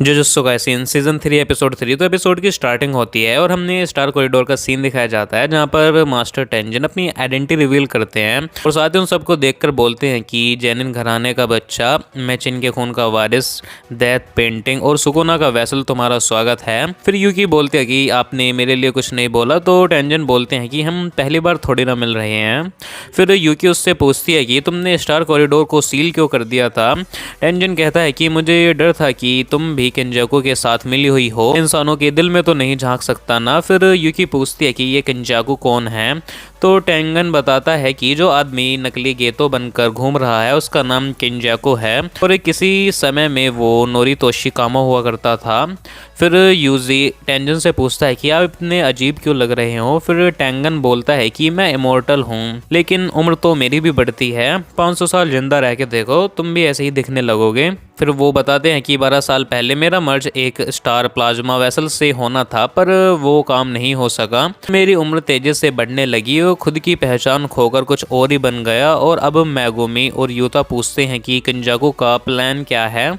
Jujutsu Kaisen season 3 episode 3। तो episode की starting होती है और हमने स्टार कॉरिडोर का सीन दिखाया जाता है जहां पर मास्टर टेंजन अपनी आइडेंटिटी रिवील करते हैं और साथ ही उन सबको देखकर बोलते हैं कि जेनिन घराने का बच्चा, मैं चिन के खून का वारिस, डेथ पेंटिंग और सुकुना का वैसल तुम्हारा स्वागत है। फिर यूकी बोलते हैं कि आपने मेरे लिए कुछ नहीं बोला। तो टेंजन बोलते हैं कि हम पहली बार थोड़ी ना मिल रहे हैं। फिर यूकी उससे पूछती है कि तुमने स्टार कॉरिडोर को सील क्यों कर दिया था। टेंजन कहता है कि मुझे डर था कि तुम भी किंजाकू के साथ मिली हुई हो, इंसानों के दिल में तो नहीं झांक सकता ना। फिर यूकी पूछती है कि ये किंजाकू कौन है। तो टेंगन बताता है कि जो आदमी नकली गेतो बनकर घूम रहा है उसका नाम किंजाकू है और किसी समय में वो नोरितोशी कामा हुआ करता था। फिर यूजी टेंजन से पूछता है कि आप इतने अजीब क्यों लग रहे हो। फिर टेंगन बोलता है कि मैं इमोर्टल हूँ, लेकिन उम्र तो मेरी भी बढ़ती है। 500 साल जिंदा रह के देखो, तुम भी ऐसे ही दिखने लगोगे। फिर वो बताते हैं कि 12 साल पहले मेरा मर्ज एक स्टार प्लाज्मा वेसल से होना था, पर वो काम नहीं हो सका। मेरी उम्र तेजी से बढ़ने लगी और खुद की पहचान खोकर कुछ और ही बन गया। और अब मैगुमी और यूता पूछते हैं कि किंजाकू का प्लान क्या है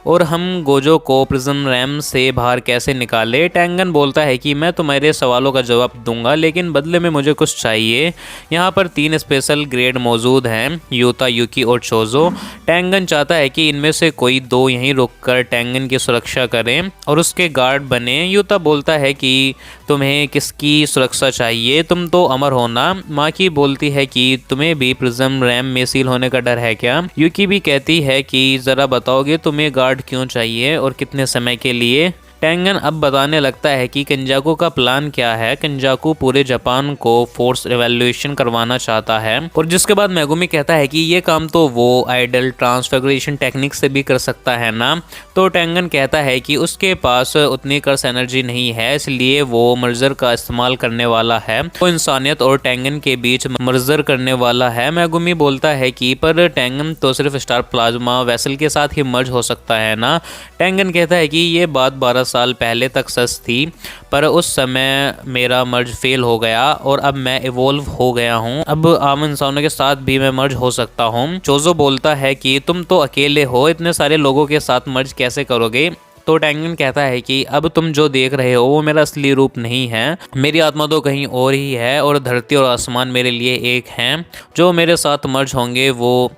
और हम गोजो को प्रिजन रैम से बाहर कैसे निकाले। टेंगन बोलता है कि मैं तुम्हारे सवालों का जवाब दूंगा, लेकिन बदले में मुझे कुछ चाहिए। यहाँ पर 3 स्पेशल ग्रेड मौजूद हैं, यूता, यूकी और चोजो। टेंगन चाहता है कि इनमें से कोई 2 यहीं रुककर टेंगन की सुरक्षा करें और उसके गार्ड बने। यूता बोलता है कि तुम्हें किसकी सुरक्षा चाहिए, तुम तो अमर हो ना। माकी बोलती है कि तुम्हें भी प्रिजन रैम में सील होने का डर है क्या। यूकी भी कहती है कि जरा बताओगे तुम्हें गार्ड क्यों चाहिए और कितने समय के लिए। टेंगन अब बताने लगता है कि किंजाकू का प्लान क्या है। किंजाकू पूरे जापान को फोर्स इवैल्यूएशन करवाना चाहता है और जिसके बाद मैगुमी कहता है कि ये काम तो वो आइडल ट्रांसफिगरेशन टेक्निक से भी कर सकता है ना। तो टेंगन कहता है कि उसके पास उतनी कर्स एनर्जी नहीं है, इसलिए वो मर्जर का इस्तेमाल करने वाला है। वो इंसानियत और टेंगन के बीच मर्जर करने वाला है। मैगुमी बोलता है कि पर टेंगन तो सिर्फ स्टार प्लाज्मा वेसल के साथ ही मर्ज हो सकता है ना। टेंगन कहता है कि ये बात 12 साल पहले तक सच थी, पर उस समय मेरा मर्ज फेल हो गया और अब मैं इवोल्व हो गया हूँ। अब आम इंसानों के साथ भी मैं मर्ज हो सकता हूँ। चोजो बोलता है कि तुम तो अकेले हो, इतने सारे लोगों के साथ मर्ज कैसे करोगे। तो टेंगन कहता है कि अब तुम जो देख रहे हो वो मेरा असली रूप नहीं है, मेरी आत्मा तो कहीं और ही है और धरती और आसमान मेरे लिए एक हैं। जो मेरे साथ मर्ज होंगे वो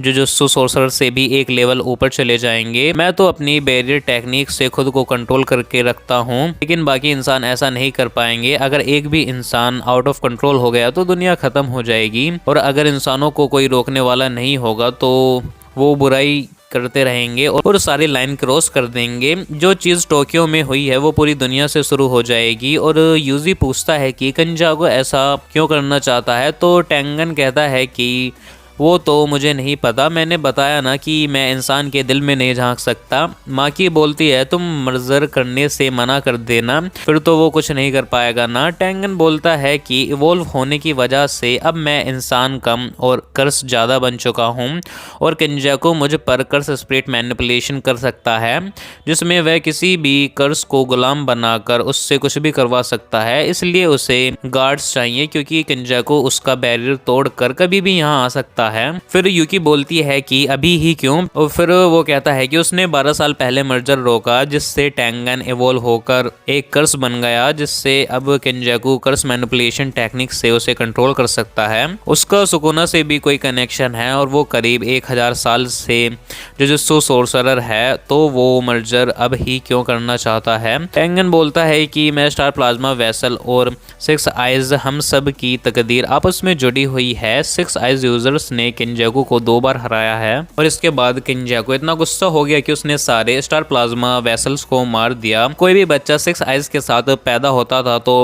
जुजुत्सु सोर्सरर से भी एक लेवल ऊपर चले जाएंगे। मैं तो अपनी बैरियर टेक्निक से खुद को कंट्रोल करके रखता हूँ, लेकिन बाकी इंसान ऐसा नहीं कर पाएंगे। अगर एक भी इंसान आउट ऑफ कंट्रोल हो गया तो दुनिया खत्म हो जाएगी और अगर इंसानों को कोई रोकने वाला नहीं होगा तो वो बुराई करते रहेंगे और सारी लाइन क्रॉस कर देंगे। जो चीज़ टोक्यो में हुई है वो पूरी दुनिया से शुरू हो जाएगी। और यूजी पूछता है कि किंजाकू ऐसा क्यों करना चाहता है। तो टेंगन कहता है कि वो तो मुझे नहीं पता, मैंने बताया ना कि मैं इंसान के दिल में नहीं झांक सकता। माकी बोलती है तुम मर्जर करने से मना कर देना, फिर तो वो कुछ नहीं कर पाएगा ना। टेंगन बोलता है कि इवोल्व होने की वजह से अब मैं इंसान कम और कर्स ज़्यादा बन चुका हूँ और किंजाकू मुझ पर कर्स स्पिरिट मैनिपुलेशन कर सकता है, जिसमें वह किसी भी कर्स को गुलाम बनाकर उससे कुछ भी करवा सकता है। इसलिए उसे गार्ड्स चाहिए क्योंकि किंजाकू उसका बैरियर तोड़कर कभी भी यहाँ आ सकता है। फिर यूकी बोलती है कि अभी ही क्यों। और फिर वो कहता है कि उसने 12 साल पहले मर्जर रोका, जिससे टेंगन इवोल्व होकर एक कर्स बन गया, जिससे अब किंजाकू कर्स मैनिपुलेशन टेक्निक से उसे कंट्रोल कर सकता है। उसका सुकुना से भी कोई कनेक्शन है और वो करीब 1000 साल से जुजुत्सु सोर्सरर है, तो वो मर्जर अब ही क्यों करना चाहता है। टेंगन बोलता है कि मैं स्टार प्लाज्मा वेसल और 6 आइज हम सब की तकदीर आपस में जुड़ी हुई है। 6 आइज यूजर्स ने किंजाकू को 2 बार हराया है और इसके बाद किंजाकू इतना गुस्सा हो गया कि उसने सारे स्टार प्लाज्मा वेसल्स को मार दिया। कोई भी बच्चा 6 आइज के साथ पैदा होता था तो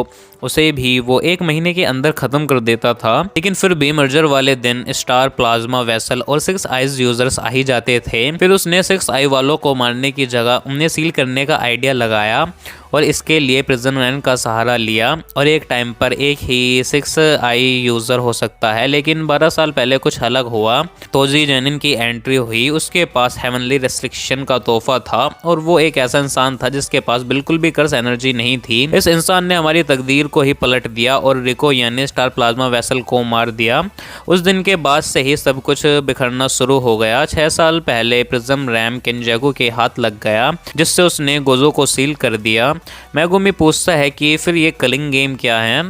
उसे भी वो 1 महीने के अंदर खत्म कर देता था, लेकिन फिर भी मर्जर वाले दिन स्टार प्लाज्मा वेसल और 6 आइज यूजर्स आ ही जाते थे। फिर उसने 6 आई वालों को मारने की जगह उन्हें सील करने का आइडिया लगाया और इसके लिए प्रिजन रैन का सहारा लिया और एक टाइम पर एक ही 6 आई यूजर हो सकता है। लेकिन 12 साल पहले कुछ अलग हुआ। तोजी जेनिन की एंट्री हुई, उसके पास हेवनली रेस्ट्रिक्शन का तोहफा था और वो एक ऐसा इंसान था जिसके पास बिल्कुल भी कर्स एनर्जी नहीं थी। इस इंसान ने हमारी तकदीर को ही पलट दिया और रिको यानी स्टार प्लाज्मा वेसल को मार दिया। उस दिन के बाद से ही सब कुछ बिखरना शुरू हो गया। 6 साल पहले प्रिज्म रैम किंजाकू के हाथ लग गया, जिससे उसने गोजो को सील कर दिया। मेगुमी पूछता है कि फिर ये कलिंग गेम क्या है।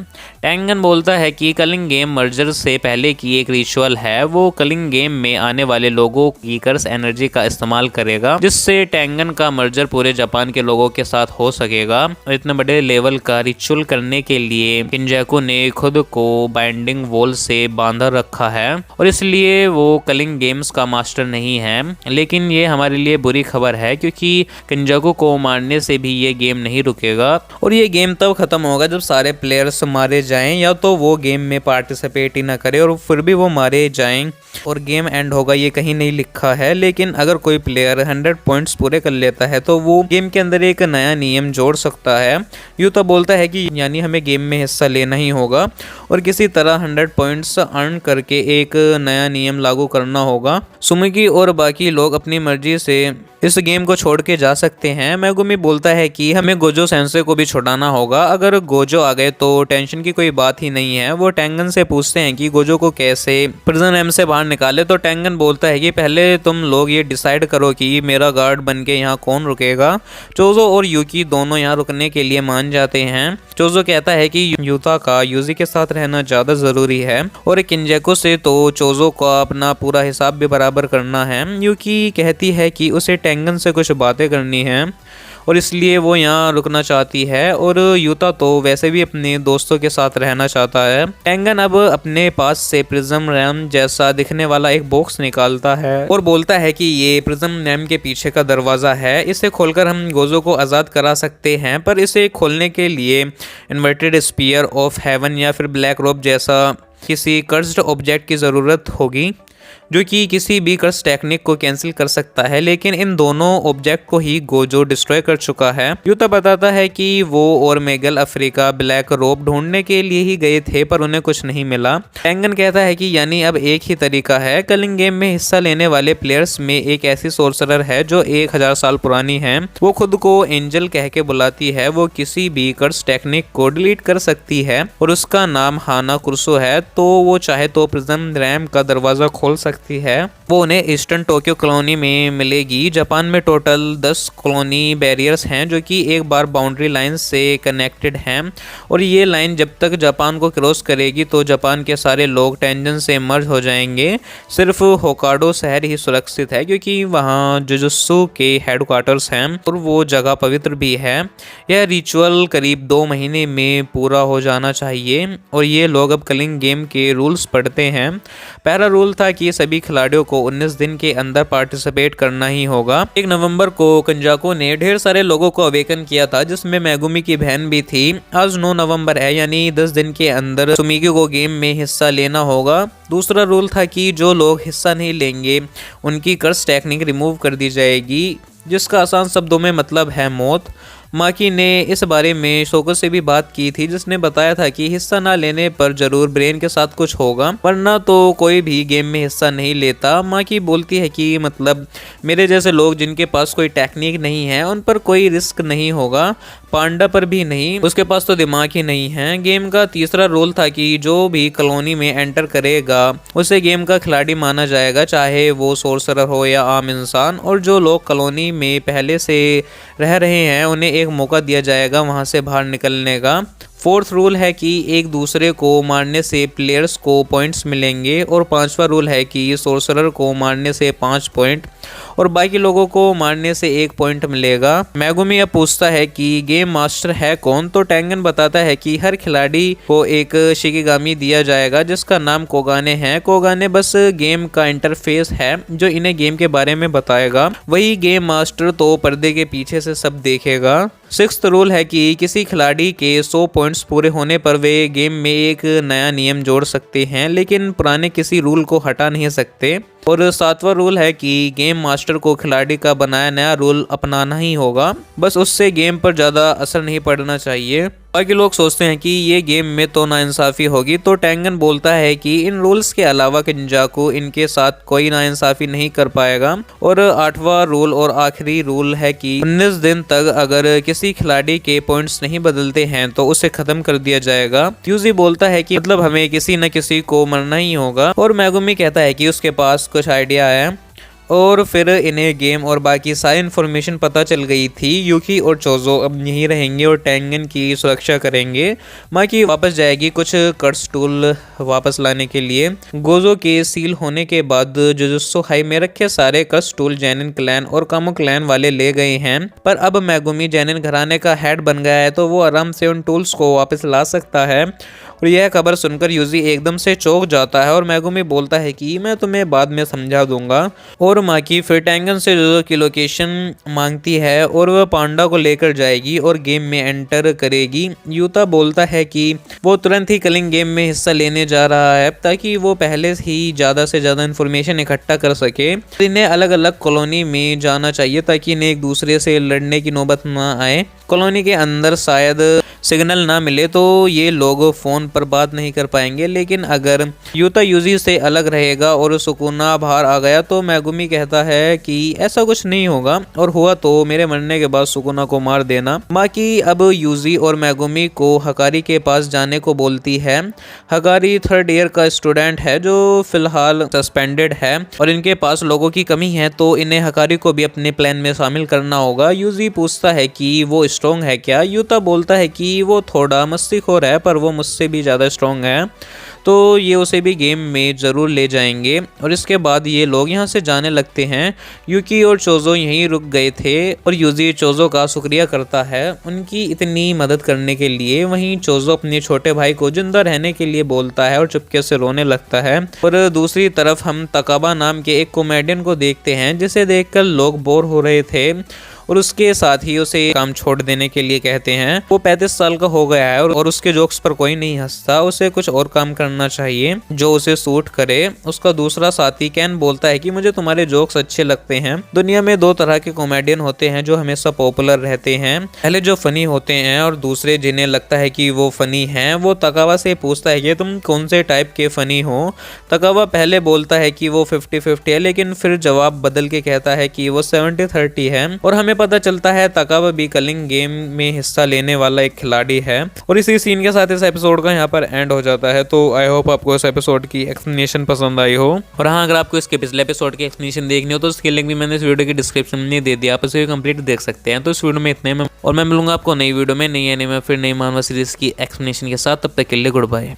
टेंगन बोलता है कि कलिंग गेम मर्जर से पहले की एक रिचुअल है। वो कलिंग गेम में आने वाले लोगों की कर्स एनर्जी का इस्तेमाल करेगा, जिससे टेंगन का मर्जर पूरे जापान के लोगों के साथ हो सकेगा। इतने बड़े लेवल का रिचुअल करने के लिए किंजाकू ने खुद को बाइंडिंग वॉल से बांधा रखा है और इसलिए वो कलिंग गेम्स का मास्टर नहीं है। लेकिन ये हमारे लिए बुरी खबर है, क्योंकि किंजाकू को मारने से भी ये गेम नहीं रुकेगा और ये गेम तब खत्म होगा जब सारे प्लेयर्स मारे जाएं, या तो वो गेम में पार्टिसिपेट ही ना करे और फिर भी वो मारे जाएं और गेम एंड होगा। ये कहीं नहीं लिखा है, लेकिन अगर कोई प्लेयर 100 पॉइंट्स पूरे कर लेता है तो वो गेम के अंदर एक नया नियम जोड़ सकता है। यूं तो बोलता है कि यानी हमें गेम में हिस्सा लेना ही होगा और किसी तरह 100 पॉइंट्स अर्न करके एक नया नियम लागू करना होगा। सुमिकी और बाकी लोग अपनी मर्जी से इस गेम को छोड़ के जा सकते हैं। मेगुमी बोलता है कि हमें गोजो सेंसे को भी छुड़ाना होगा। अगर गोजो आ गए तो टेंशन की कोई बात ही नहीं है। वो टेंगन से पूछते हैं कि गोजो को कैसे प्रिजन एम से बाहर निकाले, तो टेंगन बोलता है कि पहले तुम लोग ये डिसाइड करो कि मेरा गार्ड बन के यहाँ कौन रुकेगा। चोजो और यूकी दोनों यहाँ रुकने के लिए मान जाते हैं। चोजो कहता है कि यूता का यूजी के साथ रहना ज़्यादा ज़रूरी है और किंजाकू से तो चोजो का अपना पूरा हिसाब भी बराबर करना है। यूकी कहती है कि उसे टेंगन से कुछ बातें करनी है और इसलिए वो यहाँ रुकना चाहती है और यूता तो वैसे भी अपने दोस्तों के साथ रहना चाहता है। टेंगन अब अपने पास से प्रिज्म रैम जैसा दिखने वाला एक बॉक्स निकालता है और बोलता है कि ये प्रिज्म रैम के पीछे का दरवाज़ा है। इसे खोलकर हम गोजो को आज़ाद करा सकते हैं, पर इसे खोलने के लिए इन्वर्टेड स्पीयर ऑफ हेवन या फिर ब्लैक रोब जैसा किसी कर्स्ड ऑब्जेक्ट की ज़रूरत होगी, जो कि किसी भी कर्स टेक्निक को कैंसिल कर सकता है। लेकिन इन दोनों ऑब्जेक्ट को ही गोजो डिस्ट्रॉय कर चुका है। यूता बताता है कि वो और मेगल अफ्रीका ब्लैक रोब ढूंढने के लिए ही गए थे, पर उन्हें कुछ नहीं मिला। टेंगन कहता है कि यानी अब एक ही तरीका है। कलिंग गेम में हिस्सा लेने वाले प्लेयर्स में एक ऐसी सोर्सरर है जो 1000 साल पुरानी है। वो खुद को एंजल कह के बुलाती है। वो किसी भी कर्स टेक्निक को डिलीट कर सकती है और उसका नाम हाना कुर्सो है। तो वो चाहे तो प्रिज्म रैम का दरवाजा खोल सकती है। वो उन्हें ईस्टर्न टोक्यो कॉलोनी में मिलेगी। जापान में टोटल 10 कॉलोनी बैरियर्स हैं जो कि एक बार बाउंड्री लाइन से कनेक्टेड हैं और ये लाइन जब तक जापान को क्रॉस करेगी तो जापान के सारे लोग टेंजन से मर्ज हो जाएंगे। सिर्फ होकाडो शहर ही सुरक्षित है, क्योंकि वहाँ जुजुत्सु के हेडक्वार्टर्स हैं और वो जगह पवित्र भी है। यह रिचुअल करीब 2 महीने में पूरा हो जाना चाहिए और ये लोग अब कलिंग गेम के रूल्स पढ़ते हैं। पहला रूल था कि सभी खिलाड़ियों को 19 दिन के अंदर पार्टिसिपेट करना ही होगा। 1 नवंबर को किंजाकू ने ढेर सारे लोगों को अवेकन किया था, जिसमें मेगुमी की बहन भी थी। आज 9 नवंबर है, यानी 10 दिन के अंदर सुमिकी को गेम में हिस्सा लेना होगा। दूसरा रूल था कि जो लोग हिस्सा नहीं लेंगे उनकी कर्स टेक्निक रिमूव कर दी जाएगी, जिसका आसान शब्दों में मतलब है मौत। माकी ने इस बारे में शोको से भी बात की थी, जिसने बताया था कि हिस्सा ना लेने पर जरूर ब्रेन के साथ कुछ होगा, वरना तो कोई भी गेम में हिस्सा नहीं लेता। माकी बोलती है कि मतलब मेरे जैसे लोग जिनके पास कोई टेक्निक नहीं है उन पर कोई रिस्क नहीं होगा, पांडा पर भी नहीं, उसके पास तो दिमाग ही नहीं है। गेम का तीसरा रूल था कि जो भी कॉलोनी में एंटर करेगा उसे गेम का खिलाड़ी माना जाएगा, चाहे वो सोर्सरर हो या आम इंसान। और जो लोग कॉलोनी में पहले से रह रहे हैं उन्हें एक मौका दिया जाएगा वहां से बाहर निकलने का। फोर्थ रूल है कि एक दूसरे को मारने से प्लेयर्स को पॉइंट्स मिलेंगे और 5वां रूल है कि सोर्सरर को मारने से 5 पॉइंट और बाकी लोगों को मारने से 1 पॉइंट मिलेगा। मेगुमी अब पूछता है कि गेम मास्टर है कौन, तो टेंगन बताता है कि हर खिलाड़ी को एक शिकिगामी दिया जाएगा जिसका नाम कोगाने है। कोगाने बस गेम का इंटरफेस है जो इन्हें गेम के बारे में बताएगा, वही गेम मास्टर तो पर्दे के पीछे से सब देखेगा। 6th रूल है कि किसी खिलाड़ी के 100 पॉइंट्स पूरे होने पर वे गेम में एक नया नियम जोड़ सकते हैं, लेकिन पुराने किसी रूल को हटा नहीं सकते। और 7वां रूल है कि गेम मास्टर को खिलाड़ी का बनाया नया रूल अपनाना ही होगा, बस उससे गेम पर ज़्यादा असर नहीं पड़ना चाहिए। बाकी लोग सोचते हैं कि ये गेम में तो नाइंसाफ़ी होगी, तो टेंगन बोलता है कि इन रूल्स के अलावा किंजाकू इनके साथ कोई नाइंसाफ़ी नहीं कर पाएगा। और 8वां रूल और आखिरी रूल है कि 19 दिन तक अगर किसी खिलाड़ी के पॉइंट्स नहीं बदलते हैं तो उसे खत्म कर दिया जाएगा। यूजी बोलता है कि मतलब हमें किसी न किसी को मरना ही होगा। और मेगुमी कहता है कि उसके पास कुछ आइडिया है। और फिर इन्हें गेम और बाकी सारी इन्फॉर्मेशन पता चल गई थी। यूकी और चोजो अब यहीं रहेंगे और टेंगन की सुरक्षा करेंगे। माकी वापस जाएगी कुछ कर्स टूल वापस लाने के लिए। गोजो के सील होने के बाद जुजुत्सु हाइमेरा के सारे कर्स टूल जेनिन क्लैन और कामो क्लैन वाले ले गए हैं। पर अब मेगुमी जेनिन घराने का हेड बन गया है, तो वो आराम से उन टूल्स को वापस ला सकता है। और यह खबर सुनकर यूजी एकदम से चौंक जाता है और मेगुमी बोलता है कि मैं तुम्हें बाद में समझा दूंगा। और माकी फिर टेंगन से जोजो की लोकेशन मांगती है और वह पांडा को लेकर जाएगी और गेम में एंटर करेगी। यूता बोलता है कि वो तुरंत ही कलिंग गेम में हिस्सा लेने जा रहा है ताकि वो पहले ही ज़्यादा से ज़्यादा इन्फॉर्मेशन इकट्ठा कर सके। इन्हें अलग अलग कॉलोनी में जाना चाहिए ताकि इन्हें एक दूसरे से लड़ने की नौबत ना आए। कॉलोनी के अंदर शायद सिग्नल ना मिले तो ये लोग फ़ोन पर बात नहीं कर पाएंगे, लेकिन अगर यूता यूजी से अलग रहेगा और सुकुना बाहर आ गया तो मेगुमी कहता है कि ऐसा कुछ नहीं होगा और हुआ तो मेरे मरने के बाद सुकुना को मार देना। माकी अब यूजी और मेगुमी को हकारी के पास जाने को बोलती है। हकारी 3rd ईयर का स्टूडेंट है जो फिलहाल सस्पेंडेड है और इनके पास लोगों की कमी है, तो इन्हें हकारी को भी अपने प्लान में शामिल करना होगा। यूजी पूछता है कि वो स्ट्रॉन्ग है क्या। यूता बोलता है कि वो थोड़ा मस्तीखोर है पर वो मुझसे भी ज़्यादा स्ट्रॉन्ग है, तो ये उसे भी गेम में ज़रूर ले जाएंगे। और इसके बाद ये लोग यहाँ से जाने लगते हैं। यूकी और चोजो यहीं रुक गए थे और यूजी चोजो का शुक्रिया करता है उनकी इतनी मदद करने के लिए। वहीं चोजो अपने छोटे भाई को जिंदा रहने के लिए बोलता है और चुपके से रोने लगता है। और दूसरी तरफ हम तकाबा नाम के एक कॉमेडियन को देखते हैं जिसे देखकर लोग बोर हो रहे थे और उसके साथ ही उसे काम छोड़ देने के लिए कहते हैं। वो 35 साल का हो गया है और उसके जोक्स पर कोई नहीं हंसता। उसे कुछ और काम करना चाहिए जो उसे सूट करे। उसका दूसरा साथी कैन बोलता है कि मुझे तुम्हारे जोक्स अच्छे लगते हैं। दुनिया में 2 तरह के कॉमेडियन होते हैं जो हमेशा पॉपुलर रहते हैं, पहले जो फनी होते हैं और दूसरे जिन्हें लगता है कि वो फनी हैं। वो तकावा से पूछता है कि तुम कौन से टाइप के फनी हो। तकावा पहले बोलता है कि वो 50-50 है, लेकिन फिर जवाब बदल के कहता है कि वो 70-30 है। और हमें पता चलता है तकावा भी कलिंग गेम में हिस्सा लेने वाला एक खिलाड़ी है। और इसी सीन के साथ इस एपिसोड का यहाँ पर एंड हो जाता है। तो आई होप आपको इस एपिसोड की एक्सप्लेनेशन पसंद आई हो। और हाँ, अगर आपको इसके पिछले एपिसोड की एक्सप्लेनेशन देखनी हो तो उसकी लिंक भी मैंने इस वीडियो की डिस्क्रिप्शन में दे दिया, आप उसे कंप्लीट देख सकते हैं। तो इस वीडियो में इतने में और मैं मिलूंगा आपको नई वीडियो में नई एनीमे फिर नई मानवा सीरीज की एक्सप्लेनेशन के साथ। तब तक के लिए गुड बाय।